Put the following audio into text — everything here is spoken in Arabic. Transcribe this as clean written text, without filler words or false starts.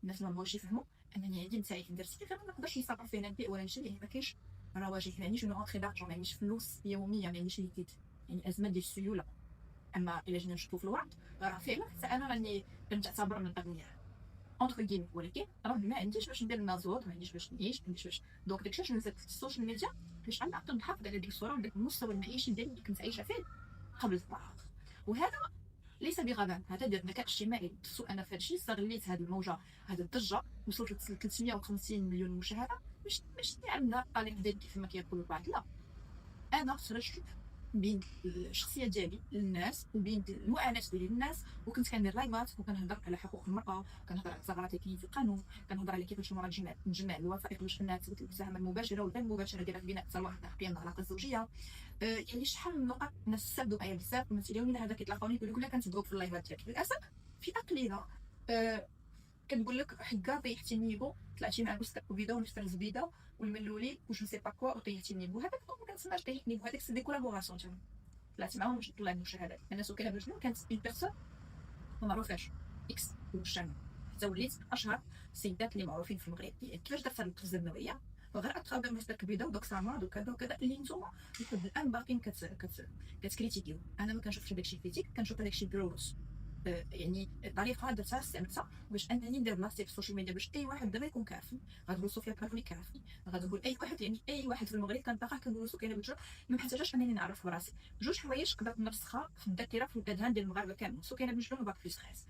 الناس ما بغاوش يفهموا انني عندي نتايج ندير غير ما نقدرش نصرف فيه نبيع ولا نشري، يعني ما كاينش رواجل، ما عنديش اون رونتري دارجون، ما عنديش فلوس يوميه، ما عنديش ليكيد، يعني ازمه ديال السيوله. اما الا جينا نشوفوا في الورق راه فعلا حتى انا راني كنعتبر من الاغنياء اونتر كيم، ولكن راه ما عنديش باش ندير المازوت، ما عنديش باش نعيش، ما عنديش باش. دونك داكشي علاش نزلت في السوشيال ميديا باش على الاقل نحافظ على ديك الصوره وداك المستوى المعيشي ديالي اللي كنت عايشه فيه قبل الفراغ. وهذا ليس بغباء، هذا ديال الذكاء الاجتماعي. سو انا في هادشي استغليت هذه الموجه، هذه الضجه وصلت ل 350 مليون مشاهده، مش عندنا الطريق ديالي كيف ما كيقولوا البعض، لا، انا خرجت بين الشخصيه ديالي للناس وبين المعاناه ديالي للناس، وكنت كندير لايفات وكنهضر على حقوق المراه، كنهضر على الثغرات اللي كاينين في القانون، كنهضر على كيفاش المراه تجمع الوثائق باش انها تثبت المساهمه المباشره والغير مباشره ديالها في بناء ثروه قيم العلاقه الزوجيه. يعني شحال من نقط الناس استافدوا معايا بزاف، وما تيلاوني هذا كيتلاقاوني يقول لك لا كنتبعوك في اللايفات ديالك. للاسف فئه قليله آه، كنقول لك حكا طيحتي النيفو، طلعتي مع بوستر فيديو ونشر الزبيده والملولي وجو سي با كوا وطيحتي النيفو. هذاك ما كنتسناش طيح النيفو، هذاك سي دي كولابوراسيون تما طلعت معاهم باش نطلع المشاهدات. الناس وكاله بجنون كانت اون بيرسون ما معروفاش اكس وشان، حتى وليت اشهر السيدات اللي معروفين في المغرب. كيفاش درت هذه القفزه النوعيه؟ غير اترافير مستر كبيده ودوك سامار وكذا وكذا اللي نتوما لحد الان باقيين كتكريتيكيو. انا ما كنشوفش داكشي كريتيك، كنشوف داكشي دروس. يعني طريقه درتها استعملتها باش انني ندير بلاصتي في السوشيال ميديا باش اي واحد دابا يكون كافي. غنقول صوفيا كارولي كافي، غنقول اي واحد، يعني اي واحد في المغرب كنتلاقاه كنقول له كاينه بجوج، ما محتاجاش انني نعرف براسي. جوج حوايج قدرت نرسخها في الذاكره في الاذهان ديال المغاربه كاملين، كاينه بجوج وباك بلس 13.